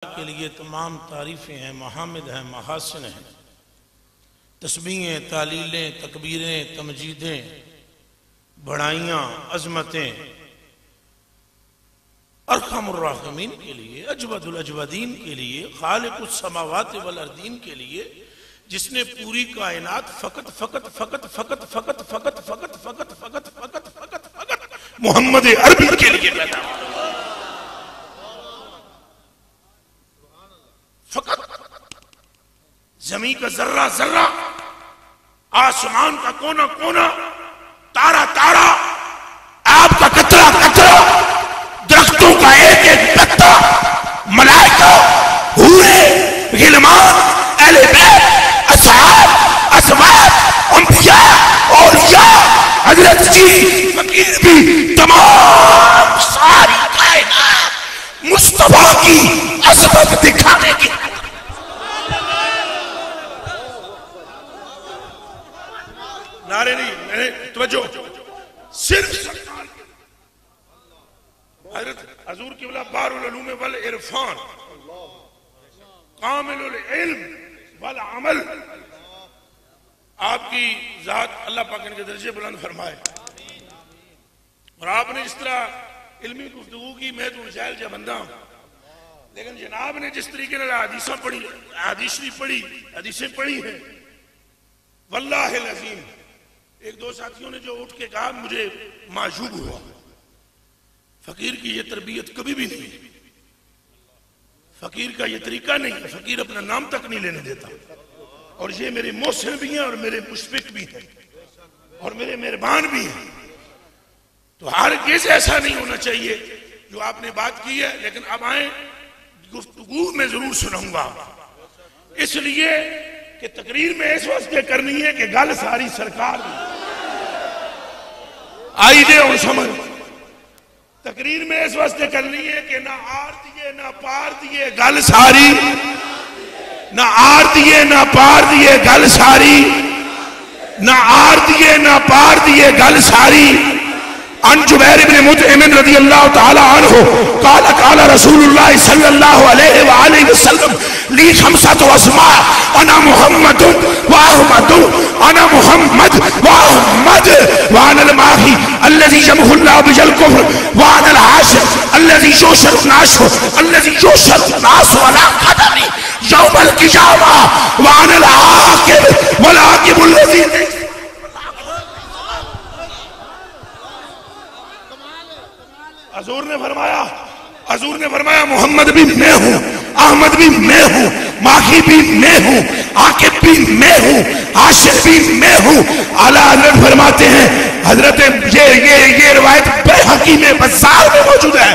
के लिए तमाम तारीफ़ें हैं, महामिद हैं, महासिन हैं, तस्बीहें, तालीलें, तकबीरें, तमजीदें, बड़ाइयाँ, अज़मतें अरहमुर राहिमीन के लिए, अजवदुल अजवदीन के लिए, खालिकुस समावात वल अर्दीन के लिए, जिसने पूरी कायनात फकत फकत फकत फकत फकत फकत फकत फकत फकत फकत फकत फकत मोहम्मद अरबी के लिए पैदा फकत जमीन का जर्रा जर्रा, आसमान का कोना कोना, तारा तारा, आपका कतरा कतरा, दरख्तों का एक एक पत्ता, मलाइका, हूरे, गिलमान, अहले बैत, असहाब, असवाब, अंबिया, औलिया, हजरत जी, फकीर भी, तमाम सारी कायनात मुस्तफा की अज़मत दिखाने की नारे नहीं, मैंने तवज्जो सिर्फ सरकार के हजरत हजूर की वला बारुल उलूम वल इरफान, कामिलुल इल्म वल अमल, आपकी जात अल्लाह पाक इनके दर्जे बुलंद फरमाए। और आपने जिस तरह इल्मी गुफ्तगू की, मैं तो जाहिल जा बंदा हूं, लेकिन जनाब ने जिस तरीके से हदीसें पढ़ी, हदीसें पढ़ी हैं, वल्लाहिल अज़ीम, एक दो साथियों ने जो उठ के कहा, मुझे माशूब हुआ। फकीर की ये तरबियत कभी भी नहीं, फकीर का ये तरीका नहीं, फकीर अपना नाम तक नहीं लेने देता। और ये मेरे मोहसिन भी हैं और मेरे मुशफिक भी हैं और मेरे मेहरबान भी हैं। तो हर किस ऐसा नहीं होना चाहिए जो आपने बात की है, लेकिन अब आए गुफ्तगू में जरूर सुनाऊंगा, इसलिए कि तकरीर में इस वास्ते करनी है कि गल सारी सरकार आई दे और समझ। तकरीर में इस वास्ते करनी है कि ना आर दिए ना पार दिए, गल सारी, ना आर दिए ना पार दिए, गल सारी, ना आर दिए ना पार दिए, गल सारी। अन जुबैर इब्न मुतइम रज़ियल्लाहु तआला अन्हु क़ाला क़ाला रसूलुल्लाह सल्लल्लाहु अलैहि व आलिहि वसल्लम ली खमसतु अस्मा, अना मुहम्मद व अहमद, अना मुहम्मद व अहमद व अनल माही अल्लज़ी यमहुल्लाहु बिल कुफ्र व अनल हाशिर अल्लज़ी युशरु नाशु अल्लज़ी युशरु नासु अला क़दमी यौमल क़ियामा व अनल आकिब वल आकिबुल लज़ी। हजूर ने फरमाया मोहम्मद भी मैं हूं, अहमद भी मैं हूं, माही भी मैं हूं, आकिब भी मैं हूं, आशिक भी मैं हूं। आला हजरत फरमाते हैं, हजरत ये रिवायत बैहकी में बज़ार में मौजूद है,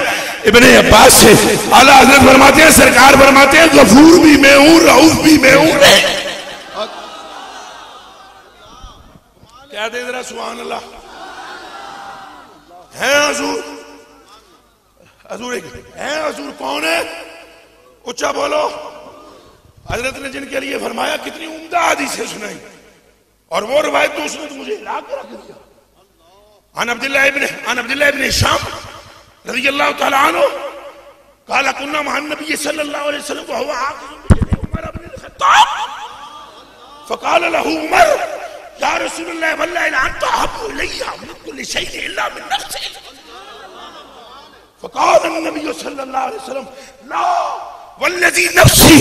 इब्ने अब्बास से आला हजरत फरमाते हैं, सरकार फरमाते हैं, गफूर भी मैं हूं, रऊफ भी मैं हूं। क्या दे जरा सुभान अल्लाह है। हजूर हजूर कौन है? उच्चा बोलो। हजरत ने जिनके लिए फरमाया, कितनी उम्दा हदीसें सुनाई, और वो रिवायत तो उसने तो मुझे हिला के रख दिया। अन अब्दुल्लाह इब्न हिशाम रज़ियल्लाहु तआला अन्हु क़ाला कुन्ना मअ नबी सल्लल्लाहु अलैहि वसल्लम व हुवा आखिज़ुन बियदि उमर इब्न अल-खत्ताब फ़क़ाला लहू उमर या रसूलल्लाह वल्लाहि ला अंता अहब्बु इलैया मिन कुल्लि शैइन इल्ला मिन नफ्सी। फ़क़ाल नबी सल्लल्लाहु अलैहि वसल्लम ला वल्लज़ी नफ्सी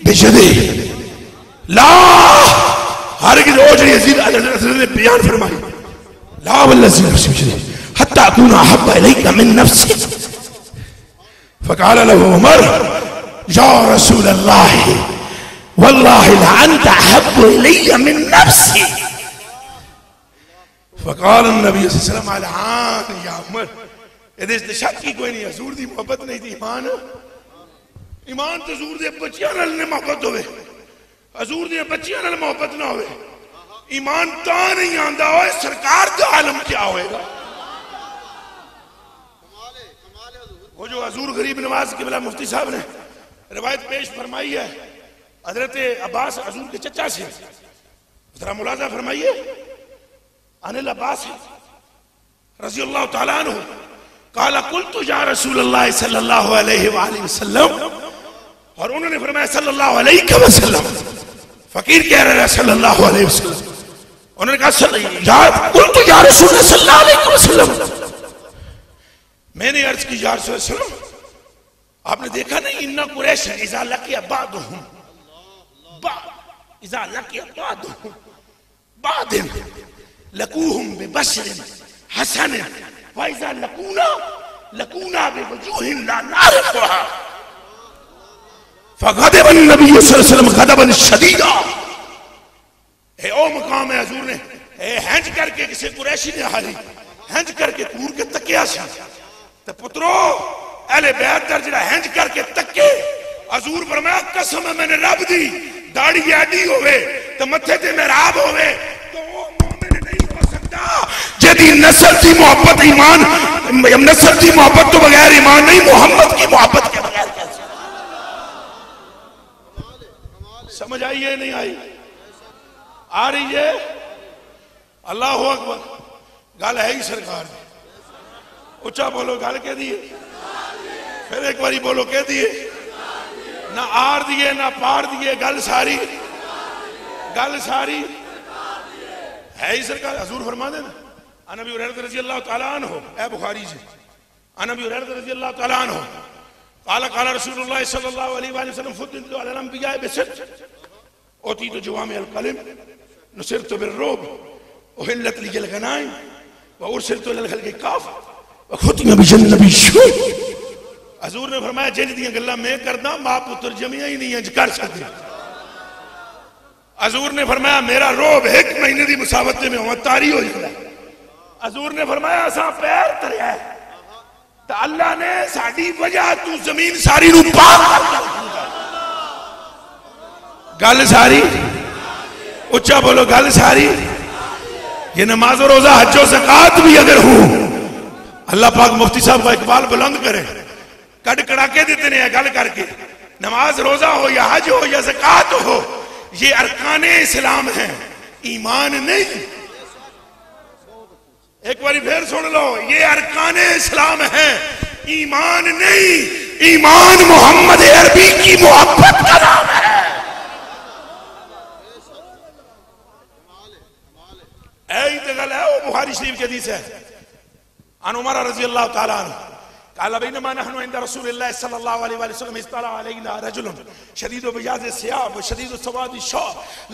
बियदिही ला, हरगिज़ रोज यज़ीद ने बयान फरमाई, ला वल्लज़ी नफ्सी बियदिही हत्ता अकूना अहब्बा इलैका मिन नफ्सी। फ़क़ाल लहू उमर या रसूलल्लाह वल्लाहि ला अंता अहब्बु इलैया मिन नफ्सी। फ़क़ाल नबी सल्लल्लाहु अलैहि वसल्लम अलआन या उमर, ये शक की कोई नहीं, हजूर दी मोहब्बत नहीं थी, ईमान तो हजूर दे बच्चियां नाल मोहब्बत होवे, हजूर दी बच्चियां नाल मोहब्बत ना होवे, ईमान ता नहीं आंदा होए, सरकार दा आलम क्या होएगा। वो जो हजूर गरीब नवाज के बिला मुफ्ती साहब ने रिवायत पेश फरमाई है हजरत अब्बास हजूर के चचा से, जरा मुलाजा फरमाइए। अनिल अब्बास रज़ियल्लाहु तआला अन्हु काला कुल तो या रसूलुल्लाह सल्लल्लाहु अलैहि वसल्लम और उन्होंने फरमाया सल्लल्लाहु अलैहि वसल्लम। फकीर कह रहे हैं सल्लल्लाहु अलैहि वसल्लम। उन्होंने कहा यार कुल तो या रसूल सल्लल्लाहु अलैहि वसल्लम, मैंने अर्ज की या रसूल वसल्लम आपने देखा नहीं इन्ना कुरैश इज़ा लकिया बादुहुम इज़ा लकिया बादुहुम बादिन लकूहुम बिबशरिन हसन व इज़ा लकूना बिवजूहिन ला नारिफुहा फगदबन नबी सल्लल्लाहु अलैहि वसल्लम गदबन शदीदा। ओ मकाम है हजूर ने हंज करके किसी कुरैशी ने हारी हंज करके कूर के तकिया सी ते पुत्रो अहले बैत दर जरा हंज करके तके हजूर फरमाया कसम है मैंने रब दी दाढ़ी ऐडी होवे ते मथे ते मेहराब होवे तो वो मोमिन नहीं हो सकता जेदी नस्ल दी मोहब्बत ईमान नस्ल दी मोहब्बत तो बगैर ईमान नहीं, मोहम्मद की मोहब्बत के बगैर कैसे। समझ आई है नहीं आई? आ रही है? अल्लाह अकबर। गल है ही सरकार ने उच्चा बोलो गल कह दी फिर एक बारी बोलो कह दिए ना आर दिए ना पार दिए गल सारी है ही सरकार। हजूर फरमा देना अनबी हुरैरा रज़ी अल्लाह तआला अन्हु ए बुखारी से अनबी हुरैरा रज़ी अल्लाह तआला अन्हु काला काला रसूलुल्लाह सल्लल्लाहु अलैहि वसल्लम फुद्दिलतु अलल अंबिया बिसिtt उतीतु जवामिअल कलिम नुसिरतु बिर्रुब उहिल्लत लिल गनाइम व उरसिलतु इलल खल्क़ि काफ़ा व खुतिम बिजन्नबी शू। हजूर ने फरमाया जिंज दी गल्लां मैं करदा मां पुत्र जमिया ही नहीं इंज कर सकते। हजूर ने फरमाया मेरा रोब एक महीने की मुसावत में हुआ तारी हो जाता। हजूर ने फरमाया असा पैर तरिया तो अल्लाह ने साडी वजह तू जमीन सारी नू पाक कर दिया। गल सारी उच्चा बोलो गल सारी। ये नमाज और रोजा हज और ज़कात भी अगर हो अल्लाह पाक मुफ्ती साहब का इकबाल बुलंद करे कड़ कड़ाके देते ने गल करके नमाज रोजा हो या हज हो या ज़कात हो ये अरकाने इस्लाम है ईमान नहीं। एक बारी फिर सुन लो ये अरकाने इस्लाम है ईमान नहीं। ईमान मोहम्मद अरबी की मोहब्बत का नाम है। ऐसी गल है वो बुखारी शरीफ की हदीस है अन उमर रज़ी अल्लाह तआला अन्हु काला बैनमा नहनु इंदा रसूलिल्लाह सल्लल्लाहु अलैहि वसल्लम इस्तला अलैना रजुलन शदीदु बियाज़ सियाब व शदीदु सवाद शा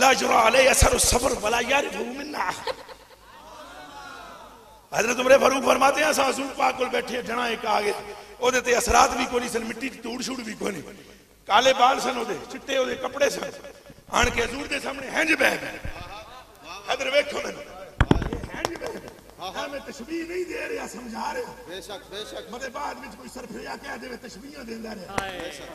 ला युरा अलैहि असर सफर वला यारिफु मिन्ना अहद। हजरत उमर फारूक फरमाते हैं असा हजूर पाक कोल बैठे जना एक आ गए ओदे ते असरात भी कोई सन मिट्टी दी धूड़ छूड़ भी कोई काले बाल सन ओदे चिट्टे ओदे कपड़े सन आन के हजूर दे सामने हंज बह गए। इधर देखो मैं तशबीह नहीं दे रहा समझा रहा बेशक बेशक मते बाद में कोई सरफिया कह दे तशबीह देंदा रहा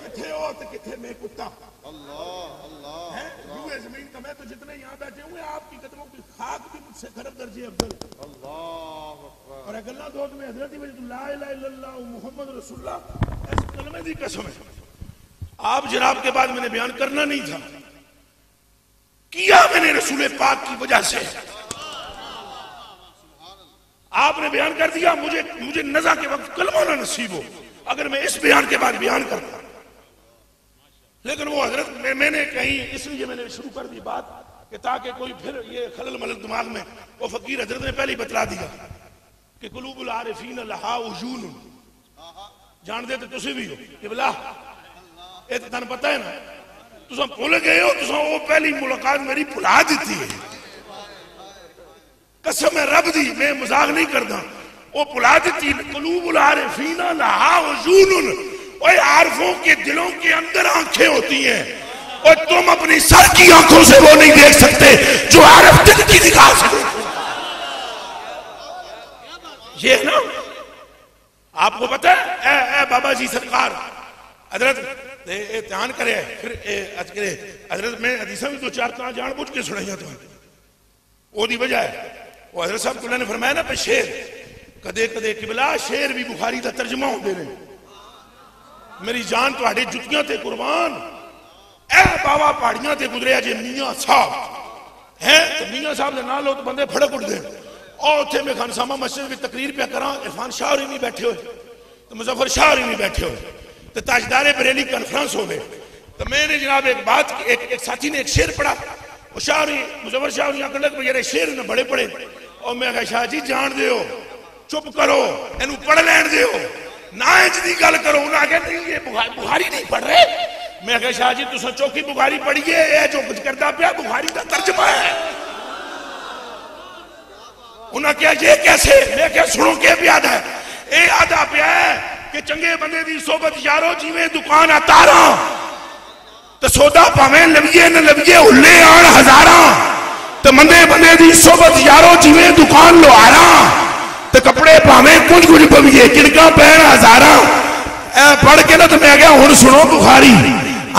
किथे हो ते किथे मैं कुत्ता अल्लाह अल्लाह है रूए जमीन का मैं तो जितने यहां बैठे हुए आपकी कदमों की खाक भी मुझसे खरब दर्जे अफजल अल्लाह अकबर। और अगला दोस्त में हजरत ला इलाहा इल्लल्लाह मुहम्मद रसूलुल्लाह इस कलमे दी कसम है आप जनाब के बाद मैंने बयान करना नहीं था किया मैंने रसूल पाक की वजह से आपने बयान कर दिया मुझे नज़ा के वक्त कलमा ना नसीब हो अगर मैं इस बयान के बाद बयान करता। लेकिन वो हजरत मैंने कहीं इसलिए मैंने शुरू कर दी बात कि ताकि कोई फिर ये खलल मलल दिमाग में वो फकीर हजरत ने पहले ही बतला दिया कि कुलूबुल आरिफीन लहा उजून जान दे तो तुसी भी हो कि बिला ये तो तन पता है ना तुम भूल गए हो तुम वो पहली मुलाकात मेरी भुला दी है कसम है रब दी मैं मजाक नहीं करता वो भुला दी कुलूबुल आरिफीन लहा उजून। ओए आरिफों के दिलों के अंदर आंखें होती हैं और तुम अपनी सर की आंखों से वो नहीं देख सकते जो आरिफ दिल की निगाह से। ये है ना आपको पता है ए बाबा जी सरकार हजरत ध्यान करे फिर करे हजरत मैं हदीसा भी दो चार तरह जान बुझ के सुनाइया तो ओदी वजह है वो हजरत साहब ने फरमाया ना शेर कदे कदे किबला शेर भी बुखारी का तर्जमा होते हैं मेरी जान तुहाडे जुतियां ते कुर्बान ए बाबा पहाड़ियां ते गुजरिया जे मियां साहब है तो मियां साहब के नाल तो बंदे फड़क उठते और उत्थे मैं खानसामा मस्जिद में तकरीर पे करा इरफान शाह होरी नहीं बैठे हुए तो मुजफ्फर शाह होरी नहीं बैठे हुए तो ताजदारे बरेली कॉन्फ्रेंस हो गए तो मैंने जनाब एक बात एक साथी ने एक शेर पढ़ा, शाहरी मुजफ्फर शाह मेरे शेर ने बड़े पढ़े और मैं कहा शाह जी जान दो चुप करो इनू पढ़ लैन दो ना इंज दी गल करो। उन्हें आखिया नहीं ये बुखारी नहीं पढ़ रहे। मैं कहा शाह जी तुम चौकी बुखारी पढ़िए ये जो कुछ करता पाया बुखारी का तर्जमा है। उन्हें क्या ये कैसे? मैं क्या सुनो के याद है ये आदा पिया है कि चंगे बंदे दी सोबत यारो जिवें दुकान अतारा तो सौदा भावें लविए न लविए हुले आन हजारा तो मंदे बंदे दी सोबत यारो जिवें दुकान लोहारा तो कपड़े भावें कुछ कुछ पविए किड़का पैन हजारा। पढ़ के ना तो मैं गया हुन सुनो बुखारी।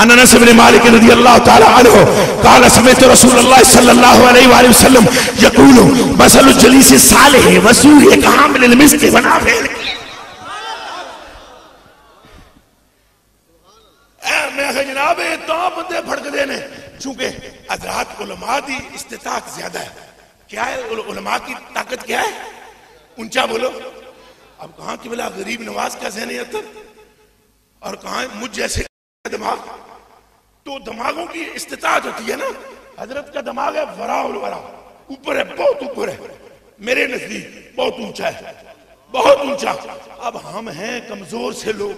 अनस इब्न मालिक रज़ियल्लाहु ताला अन्हु क़ाल समिअतु रसूलल्लाह सल्लल्लाहु अलैहि वसल्लम यक़ूलु मसलुल जलीस सालिह व सूहि कामिलिल मिस्क व नाफिल। मैं जनाब तो बंदे फड़कते ने चूंकि हज़रात उलमा की इस्तिताअत ज्यादा है। क्या है उलमा की ताकत क्या है? ऊंचा बोलो। अब कहाँ की बोला गरीब नवाज का ज़हनियत और कहाँ मुझ जैसे दिमाग। तो दिमागों की इस्तिताअत होती है ना। हजरत का दिमाग है वराउल वरा ऊपर है बहुत ऊपर है मेरे नजदीक बहुत ऊंचा है बहुत ऊंचा। अब हम हैं कमजोर से लोग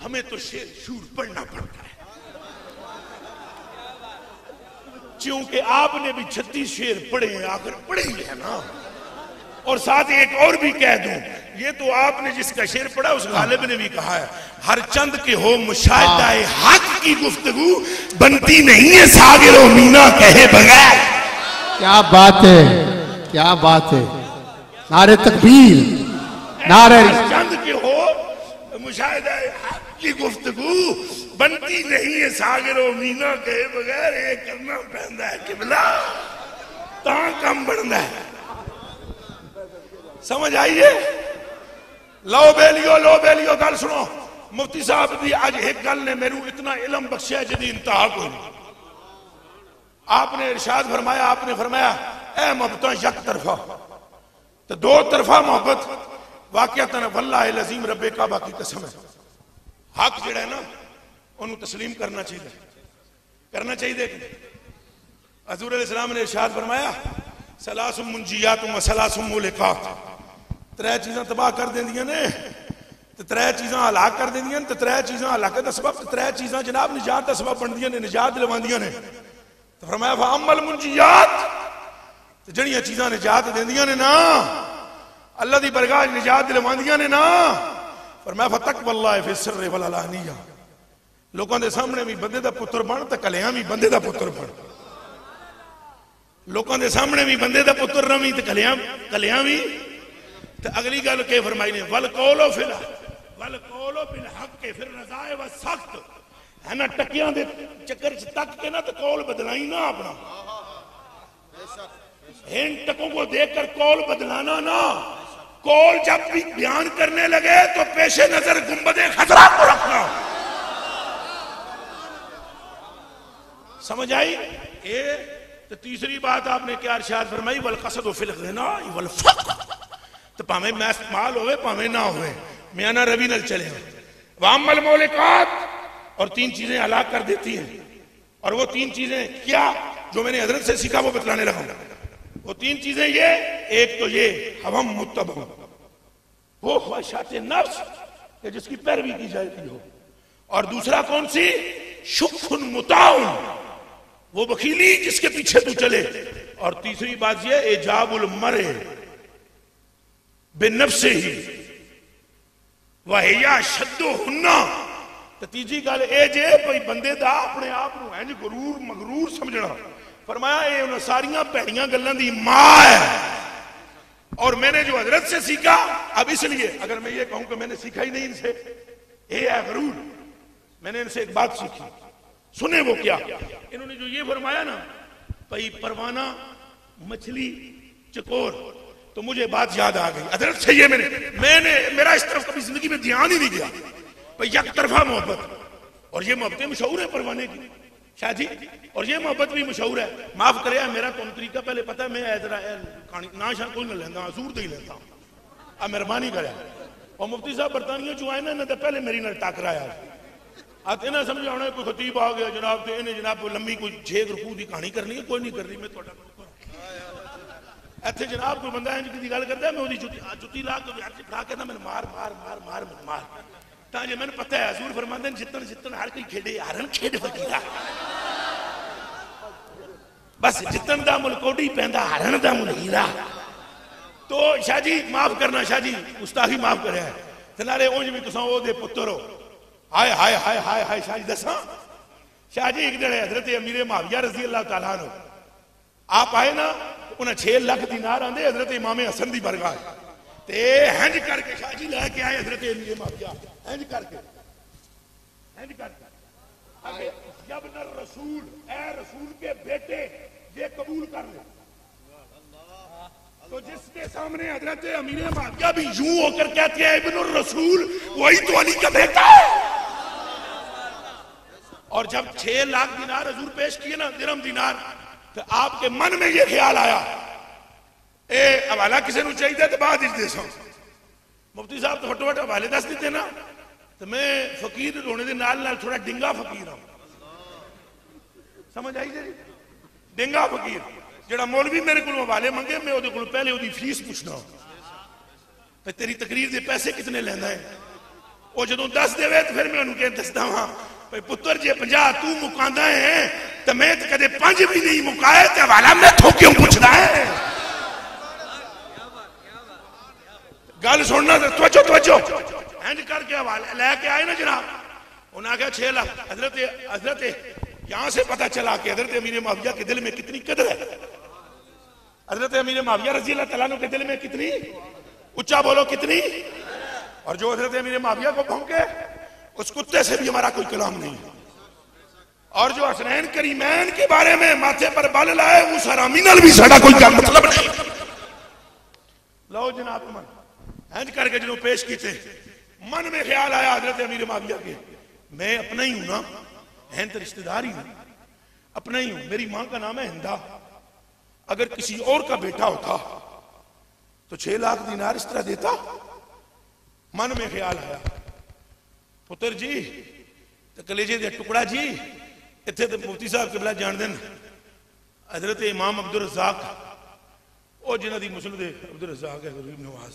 हमें तो शेर शूर पढ़ना पड़ता है क्योंकि आपने भी 36 शेर पढ़े हैं आखिर पढ़े ही है ना। और साथ एक और भी कह दूं ये तो आपने जिसका शेर पढ़ा उस गालिब ने भी कहा है हर चंद के हो मुशाहिदा हक की गुफ्तगू बनती नहीं है सागिरो मीना कहे बगैर। क्या बात है क्या बात है। नारे तकबीर नारे। चंद के हो मुशाहिदा हक की गुफ्तगू बनती नहीं है सागिरो मीना कहे बगैर। ये करना पैंदा है किबला ता कम बनता है। समझ आइए। लो बेलियो गल सुनो। मुफ्ती साहब की आज एक गल ने मेरू इतना इलम बख्शिया जिदी इंतहा कोई नहीं। आपने इरशाद फरमाया आपने फरमाया ए मोहब्बत यक तरफा तो दो तरफा मोहब्बत वाकयातन वल्लाह अज़ीम रब्बे काबा की कसम है। हक जिहड़ा है ना उन्हें तस्लीम करना चाहिए। हज़ूर अलैहिस्सलाम ने इरशाद फरमाया सलासुम मुंजियातुम व सलासुम मुलिकात। त्रै चीज़ां तबाह कर देंदियां ने ते त्रै चीज़ां हलाक कर देंदियां ते त्रै चीज़ां हलाकत दा सबब ते त्रै चीज़ां जनाब निजात दा सबब बनदियां ने निजात दिलवांदियां ने। तो फरमाया फअम्मल मुंजियात ते जड़ियां चीज़ां निजात देंदियां ने ना अल्लाह दी बरगाह निजात दिलवांदियां ने ना फरमाया फतक़वल्लाह फि सिर्रि वल अलानिया। लोगों के सामने भी बंदे दा पुत्र बन ते कलियां भी बंदे दा पुत्र बन। लोगों के सामने भी बंदे दा पुत्र रवी ते कलियां भी। तो अगली गल के फरमाई ने वल कौलो फिल हक के फिर रज़ाए व सख्त है ना। टकियां दे चक्कर च तक के ना तो कौल बदलाई ना अपना। इन टकों को देखकर कौल बदलाना ना। कौल जब भी बयान करने लगे तो पेशे नजर गुंबदे खतरा को रखना। समझ आई? ये तो तीसरी बात आपने क्या इरशाद फरमाई वल कसद फिल गिना वल फक्र। तो भावे मैस माल होवे भावे ना होवे मियाना रवि नल चले वामल मौलिकात। और तीन चीजें हलाक कर देती हैं। और वो तीन चीजें क्या जो मैंने हजरत से सीखा वो बतलाने लगा। वो तीन चीजें ये एक तो ये हवम मुत्तबा वो ख्वाहिशात नफ्स जिसकी पैरवी की जाती हो। और दूसरा कौन सी शुक्फुन मुताउन वो बखीली जिसके पीछे तू चले। और तीसरी बात ये एजाबुल मरे बेनफ्से ही वहिया शद्दो हुन्ना। तो तीजी गल ए जे भाई बंदे दा अपने आप को इंज गुरूर मगरूर समझना। फरमाया ये उन सारियां भैड़ियां गल्लां दी मां है। और मैंने जो हजरत से सीखा अब इसलिए अगर मैं ये कहूं कि मैंने सीखा ही नहीं इनसे ये है गरूर। मैंने इनसे एक बात सीखी सुने वो क्या इन्होंने जो ये फरमाया ना भाई परवाना मछली चकोर तो मुझे बात याद आ गई हजरत से। ये मैंने मेरा इस तरफ कभी जिंदगी में ध्यान ही नहीं दिया भाई एक तरफा मोहब्बत। और ये मोहब्बतें मशहूर है परवाने की शाह जी। और ये मोहब्बत भी मशहूर है। माफ करे मेरा तो तरीका पहले पता है मैं जरा कहानी ना शाह कोई ना लेंदा हजूर तो ही लेता हूं आ मेहरबानी करे। और मुफ्ती साहब बरतानिया जो आए ना इन्हें तो पहले मेरी नाल टकराया आते ना समझाना कोई खतीब आ गया जनाब तो इन्हें जनाब कोई लंबी कोई 6 रुकू की कहानी करनी है, कोई नहीं करनी। मैं इतने जनाब कोई बंदा इंज की गल करता मैं उसकी जुत्ती ला के हाथ फड़ा के ना मैंने मार मार मार मार मार तां जे मैंने पता है हजूर फरमांदे जितन जितन हर कोई खेडे हारन खेड फकीरा बस जितन दा मुल कोडी पैंदा हारन दा मुल हीरा। तो शाह जी माफ करना, शाह जी गुस्ताखी माफ करे ते नाले उंज भी तुसां ओदे पुत्तर हो। हाय हाय हाय हाय हाय शाह जी दसा शाह जी एक दिन हजरत अमीर मुआविया रजी अल्लाह तआला अन्हु आप आए ना उन्हें 6 लाख दीनार आंदे हजरत इमाम हसन दी बरगाह ते हंज करके शाह जी लेके आए हजरत अमीर मुआविया हंज करके आगे जब न रसूल ए रसूल के बेटे ये कबूल कर ले तो जिसके सामने हजरत अमीर मुआविया भी यूं होकर कहते हैं इब्न रसूल वही तो अली का बेटा है। और जब 6 लाख दीनार हजूर पेश किए ना दिरहम दीनार तो आपके मन में ये ख्याल आया ए हवाला किसी को चाहिए तो बाद दे मुफ्ती साहब तो फटोफट हवाले दस देते ना तो मैं फकीर होने के नाल थोड़ा डिंगा फकीर हूं, समझ आई जी? डिंगा फकीर जेड़ा मौलवी मेरे को हवाले मंगे मैं ओदे कोल पहले ओदी फीस पूछना ते तेरी तकरीर दे पैसे कितने लेंदा है। वो जदों दस देवे तो फिर मैं उन्हें कह दसदा हां भाई पुत्र जे 50 तू मुकांदा है तो मैं तो कदे 5 भी नहीं मुकाए तो हवाला मैं थो क्यों पूछदा है। गल सुनना तवज्जो तवज्जो इंज करके हवाले लेके आए ना जनाब उन्हें आख्या 6 लाख हजरत यहां से पता चला कि हजरत अमीर मुआविया के दिल में कितनी कदर है, हजरत अमीर मुआविया रजी अल्लाह तआला अन्हु के दिल में कितनी, ऊंचा बोलो कितनी। और जो हजरत अमीर मुआविया को भौंके उस कुत्ते से भी हमारा कोई कलाम नहीं। और जो हसनैन करीमैन के बारे में माथे पर बल लाए उस हरामी नाल भी साडा कोई मतलब नहीं। लो जनाब मन इंज करके जो पेश किए मन में ख्याल आया हजरत अमीर मुआविया के मैं अपना ही हूं ना, है तो रिश्तेदार ही हूं, अपना ही हूं। मेरी मां का नाम है हिंदा, अगर किसी और का बेटा होता तो 6 लाख दीनार इस तरह देता। मन में ख्याल आया पुत्र जी तो कलेजे दे टुकड़ा जी इतने तो मुफ्ती साहब किबला जान देन हजरत इमाम अब्दुल रज़ाक वो जिन्हों की मुस्लिम अब्दुल रज़ाक है गरीब नवाज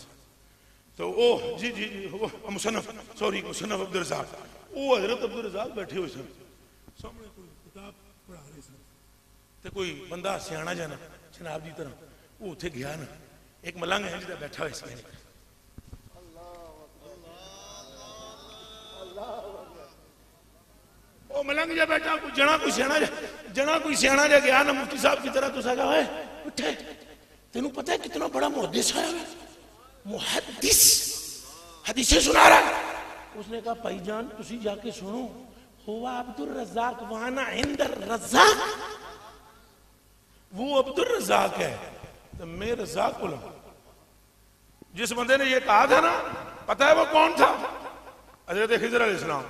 तो वो जी जी जी वो मुसन्नफ सॉरी मुसन्नफ अब्दुल रज़ाक वो हजरत अब्दुल रज़ाक बैठे हुए सन सामने कोई किताब पढ़ा रहे सन तो कोई बंदा सियाना जाना जनाब की तरह वो उत्थे गया ना एक मलंग है जिदा बैठा हुआ सी वो मलंग जा बैठा कोई जना कोई सियाना जा गया ना मुफ्ती साहब की तरह तो सगा है उठे तेनू पता है कितना बड़ा मुहद्दिस है मुहद्दिस हदीसें सुना रहा है। उसने कहा भाईजान तुसी जाके सुनो हुआ अब्दुल रज़ाक वाना इंदर रज़ाक वो अब्दुल रज़ाक है तो मैं रज़ाक बोला। जिस बंदे ने ये कहा था ना पता है वो कौन था? हज़रत खिज़र अलैहिस्सलाम।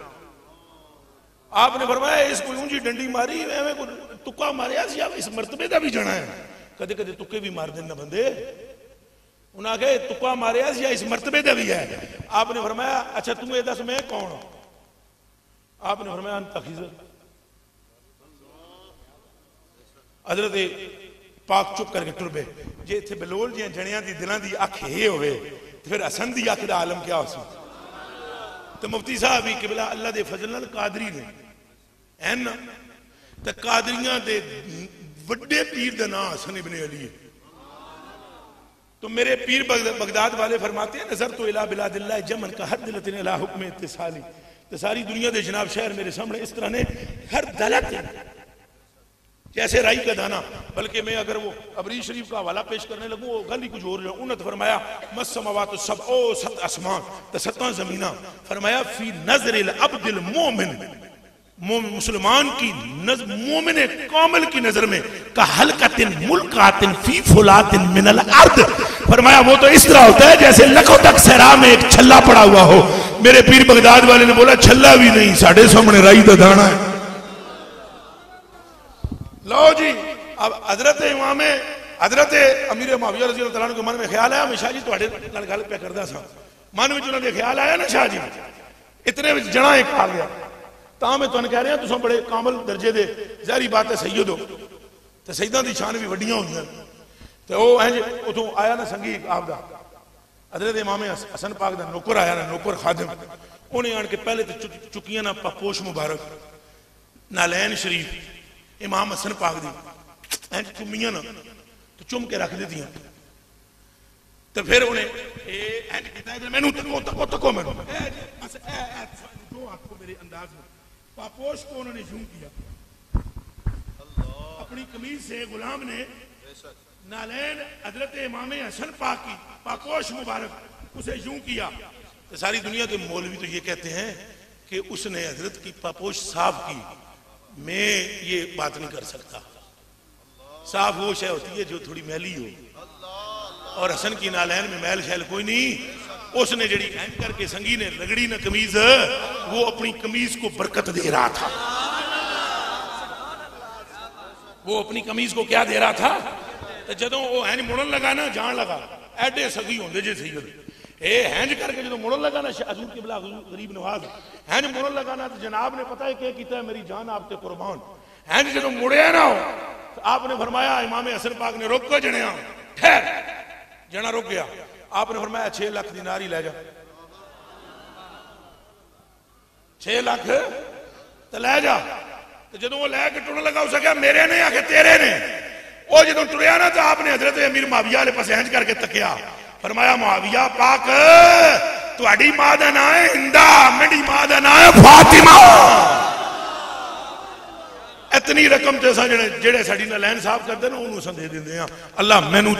आपने फरमाया इसको ऊंची डंडी मारी एवं को तुक्का मारिया इस मरतबे का भी जाना है कदे कदे तुक्के भी मार देना बंदे उन्हें आखे तुक्का मारिया इस मरतबे का भी है। आपने फरमाया अच्छा तू ये दस मैं कौन हूं? आपने फरमाया अंत खिज़र। हजरत पाक चुप करके टुर पे जे इतने बलोल जी जनिया की दिलों की अख ये हो फिर हसन की अख का आलम क्या हो। तो मुफ्ती साहब भी किबला अल्लाह के फजल नाल कादरी ने है ना तो कादरियां दे वड्डे पीर का नाम हसन इब्ने अली है। तो मेरे पीर बगदाद वाले फरमाते हैं नजर तो इला बिलादिल्लाह जमन का हर दिलतिन इला हुक्म इत्तिसाली तो सारी दुनिया के जनाब शहर मेरे सामने इस तरह ने हर दलत जैसे राई का दाना। बल्कि मैं अगर वो अबरी शरीफ का हवाला पेश करने लगूं वो गल ही कुछ और उन्हें फरमाया मस्समावात सब ओ सत आसमान तो सत्ता जमीना फरमाया फी नजरिल अब्दिल मोमिन मुसलमान की मोमिन कामिल की नजर में का हलकतिन मुल्कातिन फी फुलातिन मिनल अर्द फरमाया वो तो इस तरह होता है जैसे लखों तक सहरा में एक छल्ला पड़ा हुआ हो। मेरे पीर बगदाद वाले ने बोला छल्ला भी नहीं साढ़े सामने राई का दाना है। लो जी अब हजरत अमीर मुआविया रज़ी अल्लाह तआला अन्हु के मन में ख्याल आया मैं शाह जी तुहाडे नाल गल पे करदा सा मन में उन्होंने ख्याल आया ना शाह जी इतने में जना एक आ गया ਤਾਂ मैं तुहानूं कह रहा तुम बड़े कामल दर्जे दे ज़ाहिरी बात है सैयद हो तो सैयदां दी शान भी वड्डियां होंदियां तो वह इंज उतों आया ना संगी आपदा हज़रत इमाम हसन पाक दा नौकर आया ना नौकर खादिम उन्हें आन के पहले तो चुकियां ना पापोश मुबारक नालैन शरीफ इमाम हसन पाक दी इंज चुमियां ना तो चुम के रख दी तो फिर उन्हें इंज कीता मैनू तको तको मैनू आखो मेरे अंदाज में पापोश को उन्होंने यूं किया अपनी कमीज से गुलाम ने नालैन हजरत इमाम हसन पाक की पापोश मुबारक उसे यूं किया तो सारी दुनिया के मौलवी तो ये कहते हैं कि उसने हजरत की पापोश साफ की। मैं ये बात नहीं कर सकता। साफ वो शय होती है जो थोड़ी मैली हो और हसन की नालैन में मैल शैल कोई नहीं। उसने जड़ी एंड करके संगी ने रगड़ी ना कमीज वो अपनी कमीज को बरकत दे रहा था। वो अपनी कमीज को क्या दे रहा था तो जदों वो हैंज मुड़न लगा ना जान लगा एडे सगी होंगे जे सैयद ए हैंज करके जो मुड़न लगा ना हजूर किबला गरीब नवाज हैंज मुड़न लगा ना तो जनाब ने पता है क्या किया है मेरी जान आपके कुर्बान हैंज जो मुड़िया ना हो तो आपने फरमाया इमाम हसन पाक ने रोको जनिया ठहर जना रुक गया। आपने फरमाया 6 लाख दिनार ही ले जा 6 लाख तो ले जा तो जो वो लैके टुरन लगा उसे क्या मेरे ने आके तेरे ने वो जो टुरया ना तो आपने हजरत अमीर मुआविया वाले पासे इंज करके तकिया फरमाया मुआविया पाक तुहाडी मां दा नाम है हिंदा मेरी मां दा नाम है फातिमा। इतनी रकम ते जेड़े साडी नालैन साफ करदे ने उन्होंने दे दिंदे आ। अल्लाह मैनू